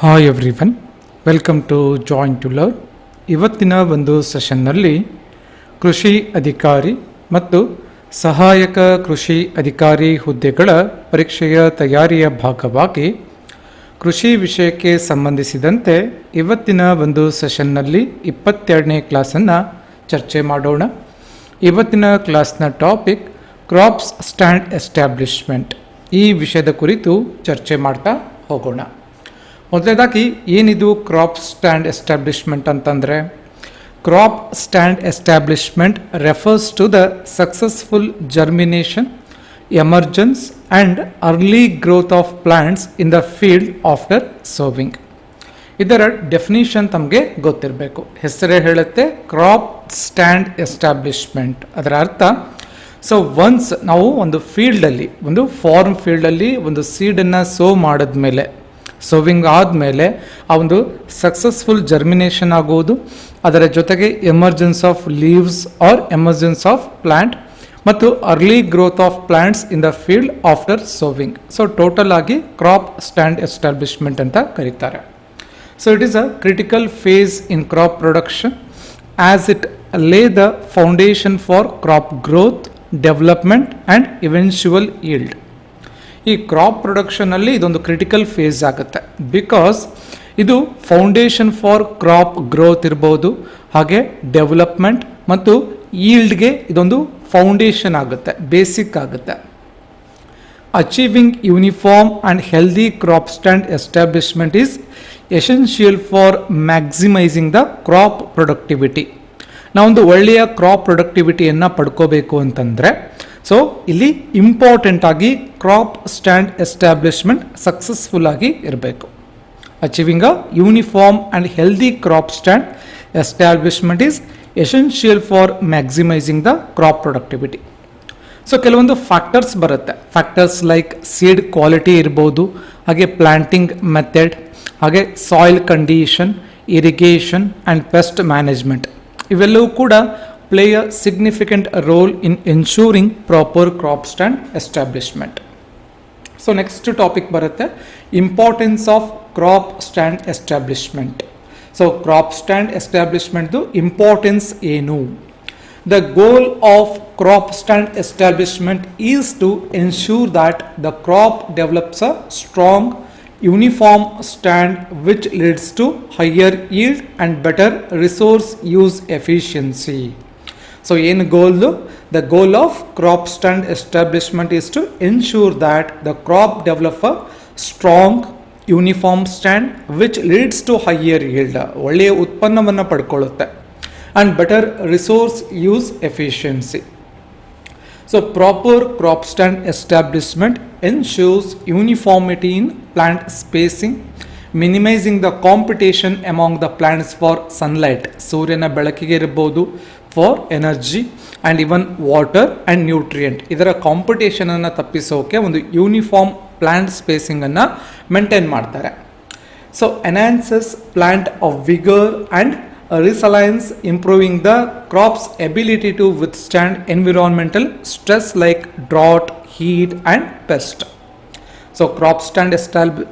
Hi everyone, welcome to join to learn. ಇವತ್ತಿನ ಒಂದು ಸೆಷನ್ನಲ್ಲಿ ಕೃಷಿ ಅಧಿಕಾರಿ ಮತ್ತು ಸಹಾಯಕ ಕೃಷಿ ಅಧಿಕಾರಿ ಹುದ್ದೆಗಳ ಪರೀಕ್ಷೆಯ ತಯಾರಿಯ ಭಾಗವಾಗಿ ಕೃಷಿ ವಿಷಯಕ್ಕೆ ಸಂಬಂಧಿಸಿದಂತೆ ಇವತ್ತಿನ ಒಂದು ಸೆಷನ್ನಲ್ಲಿ 22ನೇ ಕ್ಲಾಸನ್ನು ಚರ್ಚೆ ಮಾಡೋಣ. ಇವತ್ತಿನ ಕ್ಲಾಸ್ನ ಟಾಪಿಕ್ ಕ್ರಾಪ್ಸ್ ಸ್ಟ್ಯಾಂಡ್ ಎಸ್ಟಾಬ್ಲಿಷ್ಮೆಂಟ್. ಈ ವಿಷಯದ ಕುರಿತು ಚರ್ಚೆ ಮಾಡ್ತಾ ಹೋಗೋಣ. ಮೊದಲನೇದಾಗಿ ಏನಿದು ಕ್ರಾಪ್ ಸ್ಟ್ಯಾಂಡ್ ಎಸ್ಟಾಬ್ಲಿಷ್ಮೆಂಟ್ ಅಂತಂದರೆ, crop stand establishment refers to the successful germination, emergence and early growth of plants in the field after sowing. ಇದರ ಡೆಫಿನಿಷನ್ ತಮಗೆ ಗೊತ್ತಿರಬೇಕು. ಹೆಸರೇ ಹೇಳುತ್ತೆ ಕ್ರಾಪ್ ಸ್ಟ್ಯಾಂಡ್ ಎಸ್ಟಾಬ್ಲಿಷ್ಮೆಂಟ್. ಅದರ ಅರ್ಥ, ಸೊ ಒನ್ಸ್ ನಾವು ಒಂದು ಫೀಲ್ಡಲ್ಲಿ, ಒಂದು ಫಾರ್ಮ್ ಫೀಲ್ಡಲ್ಲಿ ಒಂದು ಸೀಡನ್ನು ಸೋ ಮಾಡಿದ್ಮೇಲೆ, ಸೋವಿಂಗ್ ಆದಮೇಲೆ ಆ ಒಂದು ಸಕ್ಸಸ್ಫುಲ್ ಜರ್ಮಿನೇಷನ್ ಆಗುವುದು, ಅದರ ಜೊತೆಗೆ emergence of leaves or emergence of plant ಮತ್ತು early growth of plants in the field after sowing. So total ಆಗಿ ಕ್ರಾಪ್ ಸ್ಟ್ಯಾಂಡ್ ಎಸ್ಟಾಬ್ಲಿಷ್ಮೆಂಟ್ ಅಂತ ಕರೀತಾರೆ. So it is a critical phase in crop production as it lay the foundation for crop growth, development and eventual yield. ಈ crop ಪ್ರೊಡಕ್ಷನಲ್ಲಿ ಇದೊಂದು critical phase ಆಗುತ್ತೆ. Because ಇದು foundation for crop growth ಇರ್ಬೋದು, ಹಾಗೆ development ಮತ್ತು ಈಲ್ಡ್ಗೆ ಇದೊಂದು ಫೌಂಡೇಶನ್ ಆಗುತ್ತೆ, ಬೇಸಿಕ್ ಆಗುತ್ತೆ. Achieving uniform and healthy crop stand establishment is essential for maximising the crop productivity. ನಾವೊಂದು ಒಳ್ಳೆಯ ಕ್ರಾಪ್ ಪ್ರೊಡಕ್ಟಿವಿಟಿಯನ್ನು ಪಡ್ಕೋಬೇಕು ಅಂತಂದರೆ, ಸೊ ಇಲ್ಲಿ ಇಂಪಾರ್ಟೆಂಟ್ ಆಗಿ ಕ್ರಾಪ್ ಸ್ಟ್ಯಾಂಡ್ ಎಸ್ಟಾಬ್ಲಿಷ್ಮೆಂಟ್ ಸಕ್ಸಸ್ಫುಲ್ ಆಗಿ ಇರಬೇಕು. Achieving a uniform and healthy crop stand establishment is essential for maximising the crop productivity. So ಕೆಲವೊಂದು factors ಬರುತ್ತೆ. ಫ್ಯಾಕ್ಟರ್ಸ್ ಲೈಕ್ ಸೀಡ್ ಕ್ವಾಲಿಟಿ ಇರ್ಬೋದು, ಹಾಗೆ ಪ್ಲಾಂಟಿಂಗ್ ಮೆಥಡ್, ಹಾಗೆ soil condition, irrigation and pest management. ಇವೆಲ್ಲವೂ ಕೂಡ play a significant role in ensuring proper crop stand establishment. So next topic ಬರುತ್ತೆ importance of crop stand establishment. So crop stand establishment ದು importance ಏನು? The goal of crop stand establishment is to ensure that the crop develops a strong uniform stand which leads to higher yield and better resource use efficiency. So in goal, the goal of crop stand establishment is to ensure that the crop develop a strong uniform stand which leads to higher yield, ಒಳ್ಳೆಯ ಉತ್ಪನ್ನವನ್ನು ಪಡ್ಕೊಳ್ಳುತ್ತೆ, and better resource use efficiency. So proper crop stand establishment ensures uniformity in plant spacing, minimizing the competition among the plants for sunlight, ಸೂರ್ಯನ ಬೆಳಕಿಗೆ ಇರಬಹುದು, for energy and even water and nutrient. ಇದರ ಕಾಂಪಿಟೇಷನನ್ನು ತಪ್ಪಿಸೋಕೆ ಒಂದು uniform plant ಸ್ಪೇಸಿಂಗನ್ನು maintain ಮಾಡ್ತಾರೆ. So enhances plant of vigour and resilience, improving the crop's ability to withstand environmental stress like drought, heat and pest. So crop stand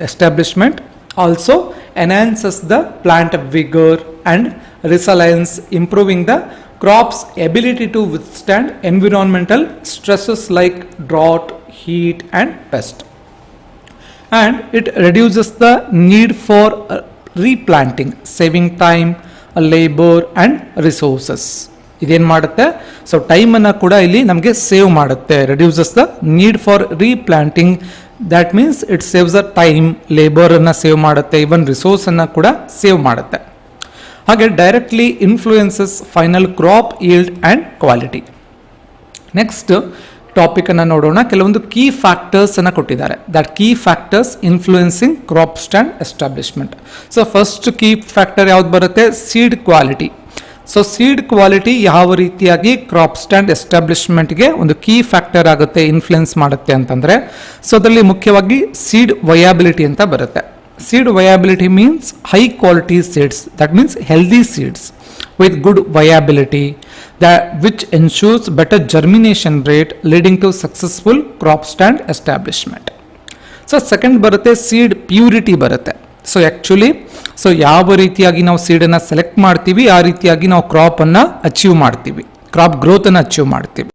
establishment also enhances the plant vigor and resilience, improving the crop's ability to withstand environmental stresses like drought, heat and pest. And it reduces the need for replanting, saving time, labour and resources. ಇದೇನು ಮಾಡುತ್ತೆ? So ಟೈಮನ್ನು ಕೂಡ ಇಲ್ಲಿ ನಮಗೆ save ಮಾಡುತ್ತೆ. Reduces the need for replanting, that means it saves a time, ಲೇಬರನ್ನು save ಮಾಡುತ್ತೆ, even ರಿಸೋರ್ಸನ್ನು ಕೂಡ ಸೇವ್ ಮಾಡುತ್ತೆ. ಹಾಗೆ directly influences final crop yield and quality. Next ಟಾಪಿಕನ್ನು ನೋಡೋಣ. ಕೆಲವೊಂದು ಕೀ ಫ್ಯಾಕ್ಟರ್ಸನ್ನು ಕೊಟ್ಟಿದ್ದಾರೆ. That key factors influencing crop stand establishment. So first key factor ಯಾವ್ದು ಬರುತ್ತೆ? Seed quality. So seed quality ಯಾವ ರೀತಿಯಾಗಿ ಕ್ರಾಪ್ ಸ್ಟ್ಯಾಂಡ್ ಎಸ್ಟಾಬ್ಲಿಷ್ಮೆಂಟ್ಗೆ ಒಂದು ಕೀ ಫ್ಯಾಕ್ಟರ್ ಆಗುತ್ತೆ, ಇನ್ಫ್ಲುಯೆನ್ಸ್ ಮಾಡುತ್ತೆ ಅಂತಂದರೆ, ಸೊ ಅದರಲ್ಲಿ ಮುಖ್ಯವಾಗಿ ಸೀಡ್ ವಯಾಬಿಲಿಟಿ ಅಂತ ಬರುತ್ತೆ. Seed viability means high quality seeds, that means healthy seeds with good viability, which ensures better germination rate leading to successful crop stand establishment. So second ಬರುತ್ತೆ seed purity ಬರುತ್ತೆ. So actually ಯಾವ ರೀತಿಯಾಗಿ ನಾವು ಸೀಡನ್ನು select ಮಾಡ್ತೀವಿ ಆ ರೀತಿಯಾಗಿ ನಾವು ಕ್ರಾಪನ್ನು achieve ಮಾಡ್ತೀವಿ, ಕ್ರಾಪ್ ಗ್ರೋತನ್ನು ಅಚೀವ್ ಮಾಡ್ತೀವಿ.